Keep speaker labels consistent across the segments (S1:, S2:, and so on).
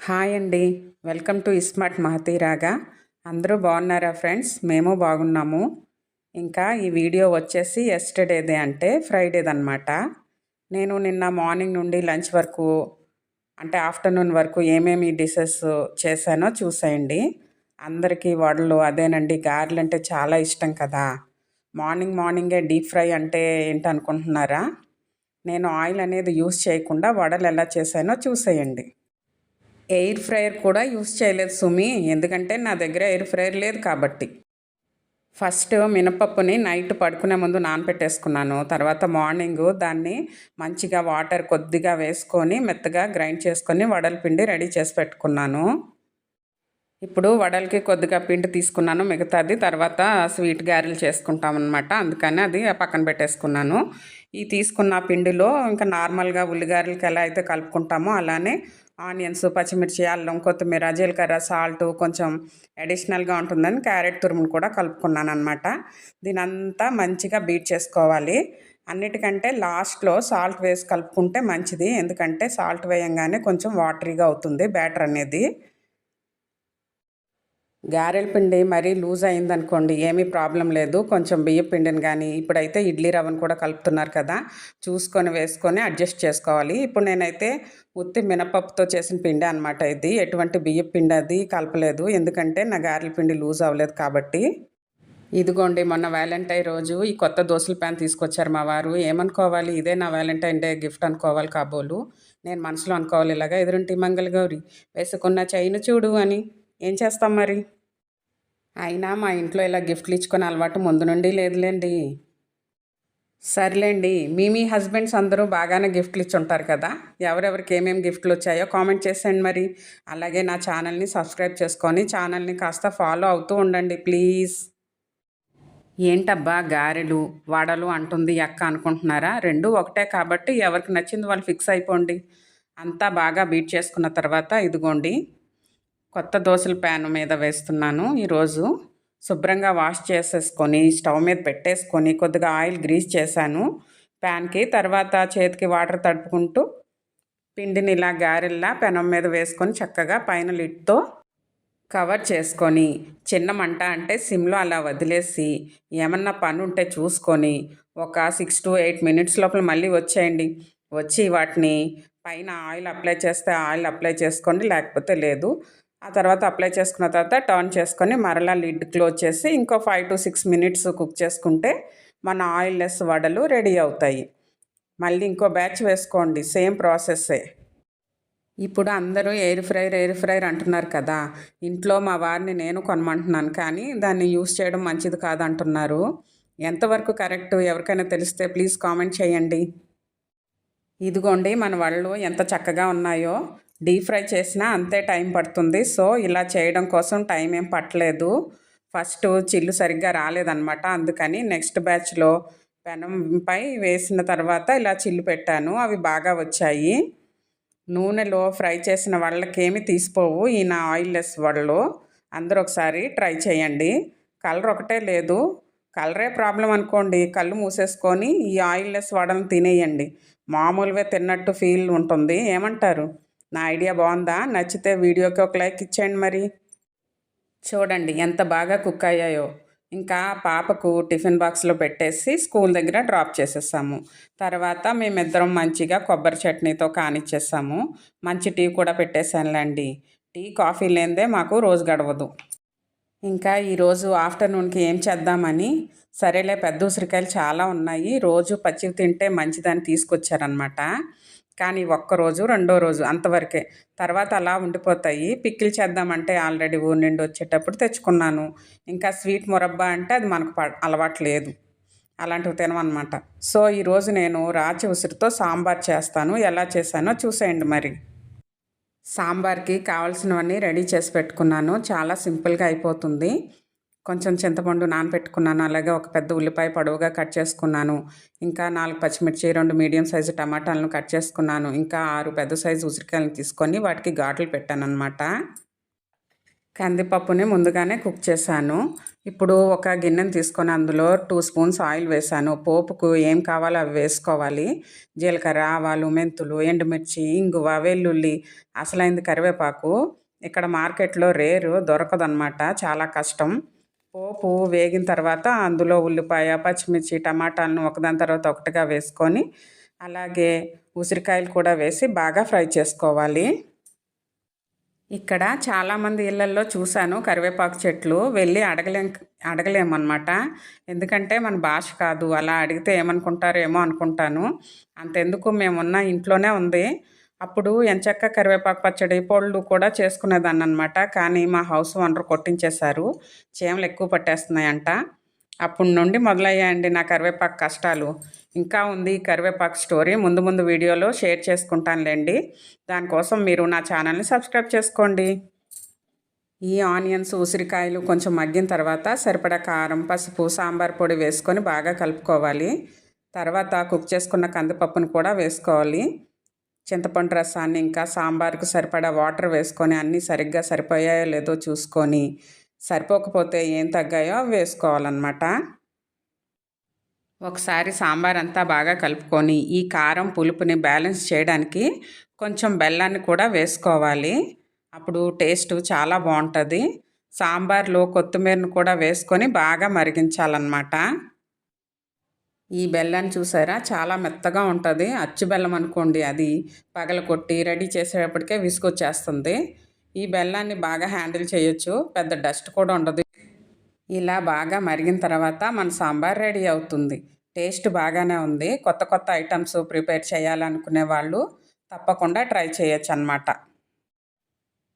S1: Hi అండి. Welcome to iSmart Mahathiraga. అందరూ బాగున్నారా ఫ్రెండ్స్? మేము బాగున్నాము. ఇంకా ఈ వీడియో వచ్చేసి ఎస్టర్డేదే అంటే ఫ్రైడేదనమాట. నేను నిన్న మార్నింగ్ నుండి లంచ్ వరకు అంటే ఆఫ్టర్నూన్ వరకు ఏమేమి డిషెస్ చేశానో చూసేయండి. అందరికీ వడలు అదేనండి, గారెలు అంటే చాలా ఇష్టం కదా. మార్నింగే డీప్ ఫ్రై అంటే ఏంటనుకుంటున్నారా? నేను ఆయిల్ అనేది యూస్ చేయకుండా వడలు ఎలా చేశానో చూసేయండి. ఎయిర్ ఫ్రైయర్ కూడా యూస్ చేయలేదు సుమి, ఎందుకంటే నా దగ్గర ఎయిర్ ఫ్రైయర్ లేదు కాబట్టి. ఫస్ట్ మినపప్పుని నైట్ పడుకునే ముందు నానపెట్టేసుకున్నాను. తర్వాత మార్నింగు దాన్ని మంచిగా వాటర్ కొద్దిగా వేసుకొని మెత్తగా గ్రైండ్ చేసుకొని వడల పిండి రెడీ చేసి పెట్టుకున్నాను. ఇప్పుడు వడలకి కొద్దిగా పిండి తీసుకున్నాను, మిగతాది తర్వాత స్వీట్ గారెలు చేసుకుంటామన్నమాట. అందుకని అది పక్కన పెట్టేసుకున్నాను. ఈ తీసుకున్న పిండిలో ఇంకా నార్మల్గా ఉల్లిగారెలకి ఎలా అయితే కలుపుకుంటామో అలానే ఆనియన్స్, పచ్చిమిర్చి, అల్లం, కొత్తిమీర, జీలకర్ర, సాల్ట్ కొంచెం అడిషనల్గా ఉంటుందని క్యారెట్ తురుమును కూడా కలుపుకున్నాను అనమాట. దీనంతా మంచిగా బీట్ చేసుకోవాలి. అన్నిటికంటే లాస్ట్లో సాల్ట్ వేసి కలుపుకుంటే మంచిది, ఎందుకంటే సాల్ట్ వేయంగానే కొంచెం వాటరీగా అవుతుంది బ్యాటర్ అనేది. గారెల పిండి మరీ లూజ్ అయిందనుకోండి ఏమీ ప్రాబ్లం లేదు, కొంచెం బియ్య పిండిని కానీ ఇప్పుడైతే ఇడ్లీ రవ్వను కూడా కలుపుతున్నారు కదా, చూసుకొని వేసుకొని అడ్జస్ట్ చేసుకోవాలి. ఇప్పుడు నేనైతే ఉత్తి మినపప్పుతో చేసిన పిండి అనమాట ఇది, ఎటువంటి బియ్య పిండి అది కలపలేదు, ఎందుకంటే నా గారెల పిండి లూజ్ అవ్వలేదు కాబట్టి. ఇదిగోండి, మొన్న వ్యాలంటైన్ రోజు ఈ కొత్త దోశల ప్యాన్ తీసుకొచ్చారు మా వారు. ఏమనుకోవాలి, ఇదే నా వ్యాలంటైన్ డే గిఫ్ట్ అనుకోవాలి కాబోలు. నేను మనసులో అనుకోవాలి, ఇలాగా ఎదురుంటి మంగళగౌరి వేసుకున్న చైను చూడు అని. ఏం చేస్తాం మరి. అయినా మా ఇంట్లో ఇలా గిఫ్ట్లు ఇచ్చుకొని అలవాటు ముందు నుండి లేదులేండి. సర్లేండి, మీ హస్బెండ్స్ అందరూ బాగానే గిఫ్ట్లు ఇచ్చుంటారు కదా. ఎవరెవరికి ఏమేమి గిఫ్ట్లు వచ్చాయో కామెంట్ చేసేయండి మరి. అలాగే నా ఛానల్ని సబ్స్క్రైబ్ చేసుకొని ఛానల్ని కాస్త ఫాలో అవుతూ ఉండండి ప్లీజ్. ఏంటబ్బా గారెలు వడలు అంటుంది అక్క అనుకుంటున్నారా? రెండు ఒకటే కాబట్టి ఎవరికి నచ్చింది వాళ్ళు ఫిక్స్ అయిపోండి. అంతా బాగా బీట్ చేసుకున్న తర్వాత ఇదిగోండి, కొత్త దోశల ప్యాన్ మీద వేస్తున్నాను. ఈరోజు శుభ్రంగా వాష్ చేసేసుకొని స్టవ్ మీద పెట్టేసుకొని కొద్దిగా ఆయిల్ గ్రీస్ చేశాను ప్యాన్కి. తర్వాత చేతికి వాటర్ తడుపుకుంటూ పిండిని ఇలా గారెల్లా పెనం మీద వేసుకొని చక్కగా పైన లిడ్తో కవర్ చేసుకొని చిన్న మంట అంటే సిమ్లో అలా వదిలేసి ఏమన్నా పని ఉంటే చూసుకొని ఒక 6 to 8 మినిట్స్ లోపల మళ్ళీ వచ్చేయండి. వచ్చి వాటిని పైన ఆయిల్ అప్లై చేస్తే ఆయిల్ అప్లై చేసుకోండి, లేకపోతే లేదు. ఆ తర్వాత అప్లై చేసుకున్న తర్వాత టర్న్ చేసుకొని మరలా లిడ్ క్లోజ్ చేసి ఇంకో 5 to 6 మినిట్స్ కుక్ చేసుకుంటే మన ఆయిల్ లెస్ వడలు రెడీ అవుతాయి. మళ్ళీ ఇంకో బ్యాచ్ వేసుకోండి, సేమ్ ప్రాసెస్సే. ఇప్పుడు అందరూ ఎయిర్ ఫ్రైర్ అంటున్నారు కదా. ఇంట్లో మా వారిని నేను కొనమంటున్నాను, కానీ దాన్ని యూస్ చేయడం మంచిది కాదంటున్నారు. ఎంతవరకు కరెక్ట్ ఎవరికైనా తెలిస్తే ప్లీజ్ కామెంట్ చేయండి. ఇదిగోండి, మన వడలు ఎంత చక్కగా ఉన్నాయో. డీప్ ఫ్రై చేసినా అంతే టైం పడుతుంది, సో ఇలా చేయడం కోసం టైం ఏం పట్టలేదు. ఫస్ట్ చిల్లు సరిగ్గా రాలేదన్నమాట, అందుకని నెక్స్ట్ బ్యాచ్లో పెనంపై వేసిన తర్వాత ఇలా చిల్లు పెట్టాను, అవి బాగా వచ్చాయి. నూనెలో ఫ్రై చేసిన వడలకేమి తీసిపోవు ఈ నా ఆయిల్ లెస్ వడలు. అందరూ ఒకసారి ట్రై చేయండి. కలర్ ఒకటే లేదు, కలరే ప్రాబ్లం అనుకోండి, కళ్ళు మూసేసుకొని ఈ ఆయిల్ లెస్ వడలను తినేయండి. మామూలుగా తిన్నట్టు ఫీల్ ఉంటుంది. ఏమంటారు? నా ఐడియా బాగుందా? నచ్చితే వీడియోకి ఒక లైక్ ఇచ్చేయండి మరి. చూడండి ఎంత బాగా కుక్ అయ్యాయో. ఇంకా పాపకు టిఫిన్ బాక్స్లో పెట్టేసి స్కూల్ దగ్గర డ్రాప్ చేసేసాము. తర్వాత మేమిద్దరం మంచిగా కొబ్బరి చట్నీతో కానిచ్చేసాము. మంచి టీ కూడా పెట్టేశానులేండి. టీ కాఫీ లేనిదే మాకు రోజు గడవదు. ఇంకా ఈరోజు ఆఫ్టర్నూన్కి ఏం చేద్దామని, సరేలే పెద్ద ఉసిరికాయలు చాలా ఉన్నాయి, రోజు పచ్చివి తింటే మంచిదని తీసుకొచ్చారనమాట. కానీ ఒక్కరోజు రెండో రోజు అంతవరకే, తర్వాత అలా ఉండిపోతాయి. పిక్కిల్ చేద్దామంటే ఆల్రెడీ ఊరి నుండి వచ్చేటప్పుడు తెచ్చుకున్నాను. ఇంకా స్వీట్ మురబ్బా అంటే అది మనకు అలవాటు లేదు, అలాంటివి తినమన్నమాట. సో ఈరోజు నేను రాచి ఉసిరితో సాంబార్ చేస్తాను. ఎలా చేశానో చూసేయండి మరి. సాంబార్కి కావాల్సినవన్నీ రెడీ చేసి పెట్టుకున్నాను, చాలా సింపుల్గా అయిపోతుంది. కొంచెం చింతపండు నానబెట్టుకున్నాను, అలాగే ఒక పెద్ద ఉల్లిపాయ పొడవుగా కట్ చేసుకున్నాను, ఇంకా 4 పచ్చిమిర్చి, 2 మీడియం సైజు టమాటాలను కట్ చేసుకున్నాను, ఇంకా 6 పెద్ద సైజు ఉసిరికాయలను తీసుకొని వాటికి ఘాట్లు పెట్టాను అనమాట. కందిపప్పుని ముందుగానే కుక్ చేశాను. ఇప్పుడు ఒక గిన్నెని తీసుకొని అందులో 2 స్పూన్స్ ఆయిల్ వేశాను. పోపుకు ఏం కావాలో అవి వేసుకోవాలి. జీలకర్ర, ఆవాలు, మెంతులు, ఎండుమిర్చి, ఇంగువ, వెల్లుల్లి, అసలైంది కరివేపాకు. ఇక్కడ మార్కెట్లో రేరు, దొరకదనమాట, చాలా కష్టం. పోపు వేగిన తర్వాత అందులో ఉల్లిపాయ, పచ్చిమిర్చి, టమాటాలను ఒకదాని తర్వాత ఒకటిగా వేసుకొని అలాగే ఉసిరికాయలు కూడా వేసి బాగా ఫ్రై చేసుకోవాలి. ఇక్కడ చాలామంది ఇళ్ళల్లో చూశాను కరివేపాకు చెట్లు, వెళ్ళి అడగలేమన్నమాట. ఎందుకంటే మన భాష కాదు, అలా అడిగితే ఏమనుకుంటారేమో అనుకుంటాను. అంతెందుకు, మేమున్న ఇంట్లోనే ఉంది. అప్పుడు ఎంచక్క కరివేపాకు పచ్చడి, పొళ్ళు కూడా చేసుకునేదాన్ని అనమాట. కానీ మా హౌస్ ఓనర్ కొట్టించేశారు, చీమలు ఎక్కువ పట్టేస్తున్నాయంట. అప్పటి నుండి మొదలయ్యాయండి నా కరివేపాకు కష్టాలు. ఇంకా ఉంది ఈ కరివేపాకు స్టోరీ, ముందు ముందు వీడియోలో షేర్ చేసుకుంటానులేండి. దానికోసం మీరు నా ఛానల్ని సబ్స్క్రైబ్ చేసుకోండి. ఈ ఆనియన్స్, ఉసిరికాయలు కొంచెం మగ్గిన తర్వాత సరిపడా కారం, పసుపు, సాంబార్ పొడి వేసుకొని బాగా కలుపుకోవాలి. తర్వాత కుక్ చేసుకున్న కందిపప్పును కూడా వేసుకోవాలి. చింతపండు రసాన్ని ఇంకా సాంబార్కు సరిపడా వాటర్ వేసుకొని అన్నీ సరిగ్గా సరిపోయాయో లేదో చూసుకొని, సరిపోకపోతే ఏం తగ్గాయో వేసుకోవాలన్నమాట. ఒకసారి సాంబార్ అంతా బాగా కలుపుకొని ఈ కారం పులుపుని బ్యాలెన్స్ చేయడానికి కొంచెం బెల్లాన్ని కూడా వేసుకోవాలి. అప్పుడు టేస్ట్ చాలా బాగుంటుంది. సాంబార్లో కొత్తిమీరను కూడా వేసుకొని బాగా మరిగించాలన్నమాట. ఈ బెల్లాన్ని చూసారా, చాలా మెత్తగా ఉంటుంది. అచ్చు బెల్లం అనుకోండి, అది పగలకొట్టి రెడీ చేసేటప్పటికే విసుగొచ్చేస్తుంది. ఈ బెల్లాన్ని బాగా హ్యాండిల్ చేయొచ్చు, పెద్ద డస్ట్ కూడా ఉండదు. ఇలా బాగా మరిగిన తర్వాత మన సాంబార్ రెడీ అవుతుంది. టేస్ట్ బాగానే ఉంది. కొత్త కొత్త ఐటమ్స్ ప్రిపేర్ చేయాలనుకునే వాళ్ళు తప్పకుండా ట్రై చేయొచ్చు అన్నమాట.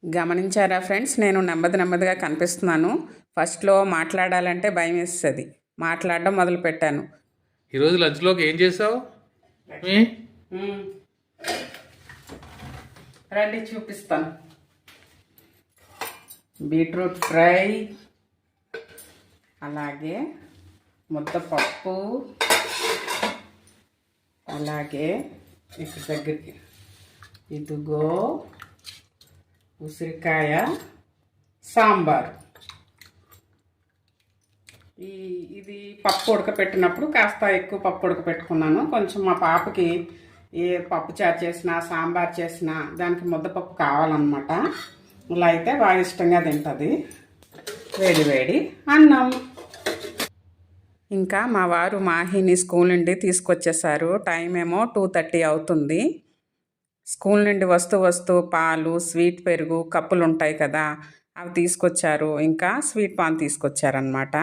S1: గమనించారా ఫ్రెండ్స్, నేను నెమ్మదిగా కనిపిస్తున్నాను. ఫస్ట్లో మాట్లాడాలంటే భయం వేస్తుంది, మాట్లాడడం మొదలుపెట్టాను.
S2: ఈరోజు లంచ్లోకి ఏం చేసావు?
S1: రండి చూపిస్తాను. బీట్రూట్ ఫ్రై, అలాగే ముద్దపప్పు, అలాగే ఇక్కడ దగ్గరికి ఇదిగో ఉసిరికాయ సాంబార్. ఇది పప్పు ఉడకపెట్టినప్పుడు కాస్త ఎక్కువ పప్పు ఉడకపెట్టుకున్నాను. కొంచెం మా పాపకి ఏ పప్పు చారు చేసినా, సాంబార్ చేసినా దానికి ముద్దపప్పు కావాలన్నమాట. ఇలా అయితే బాగా ఇష్టంగా తింటుంది. వేడి వేడి అన్నం. ఇంకా మా వారు మాహిని స్కూల్ నుండి తీసుకొచ్చేసారు. టైం ఏమో 2:30 అవుతుంది. స్కూల్ నుండి వస్తూ పాలు, స్వీట్ పెరుగు కప్పులు ఉంటాయి కదా, అవి తీసుకొచ్చారు. ఇంకా స్వీట్ పాన్ తీసుకొచ్చారనమాట.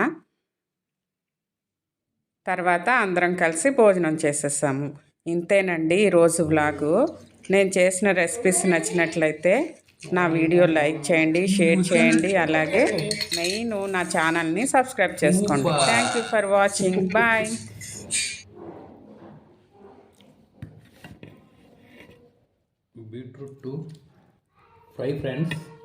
S1: తర్వాత అందరం కలిసి భోజనం చేసేసాము. ఇంతేనండి ఈరోజు వ్లాగు. నేను చేసిన రెసిపీస్ నచ్చినట్లయితే నా వీడియో లైక్ చేయండి, షేర్ చేయండి, అలాగే మెయిన్ నా ఛానల్ని సబ్స్క్రైబ్ చేసుకోండి. Thank you for watching. Bye.
S2: Beetroot fry friends.